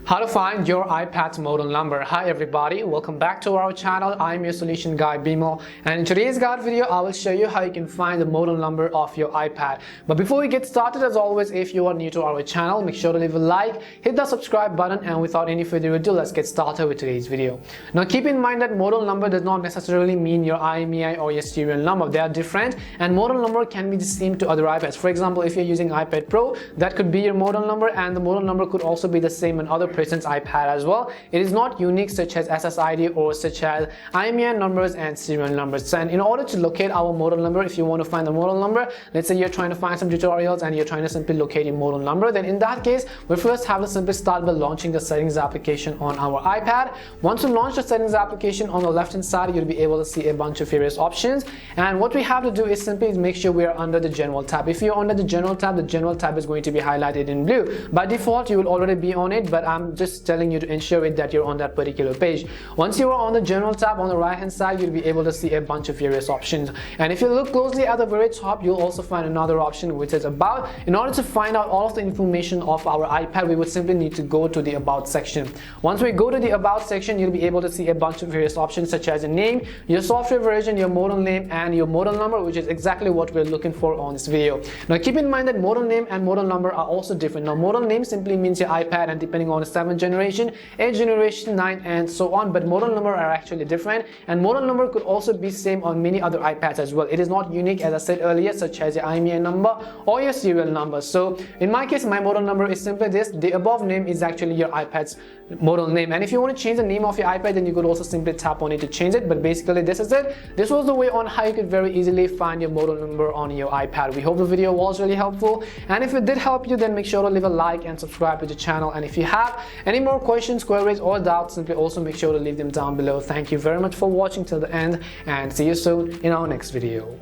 How to find your iPad's model number. Hi everybody, welcome back to our channel. I'm your solution guy Bimo, and in today's guide video I will show you how you can find the model number of your iPad. But before we get started, as always, if you are new to our channel, make sure to leave a like, hit the subscribe button, and without any further ado, let's get started with today's video. Now keep in mind that model number does not necessarily mean your IMEI or your serial number. They are different, and model number can be the same to other iPads. For example, if you're using iPad Pro, that could be your model number, and the model number could also be the same on other person's iPad as well. It is not unique, such as SSID or such as IMEI numbers and serial numbers. And in order to locate our model number, if you want to find the model number, let's say you're trying to find some tutorials and you're trying to simply locate your model number, then in that case we first have to simply start by launching the settings application on our iPad. Once you launch the settings application, on the left hand side you'll be able to see a bunch of various options, and what we have to do is simply make sure we are under the general tab. If you're under the general tab is going to be highlighted in blue. By default you will already be on it, but I'm just telling you to ensure it that you're on that particular page. Once you are on the general tab, on the right hand side you'll be able to see a bunch of various options, and if you look closely at the very top you'll also find another option which is about. In order to find out all of the information of our iPad, we would simply need to go to the about section. Once we go to the about section, you'll be able to see a bunch of various options such as your name, your software version, your model name, and your model number, which is exactly what we're looking for on this video. Now keep in mind that model name and model number are also different. Now model name simply means your iPad, and depending on the 7th generation, 8th generation, 9th, and so on, but model number are actually different, and model number could also be same on many other iPads as well. It is not unique, as I said earlier, such as your IMEI number or your serial number. So in my case, my model number is simply this. The above name is actually your iPad's model name, and if you want to change the name of your iPad, then you could also simply tap on it to change it. But basically this is it. This was the way on how you could very easily find your model number on your iPad. We hope the video was really helpful, and if it did help you, then make sure to leave a like and subscribe to the channel. And if you have any more questions, queries, or doubts, simply also make sure to leave them down below. Thank you very much for watching till the end, and see you soon in our next video.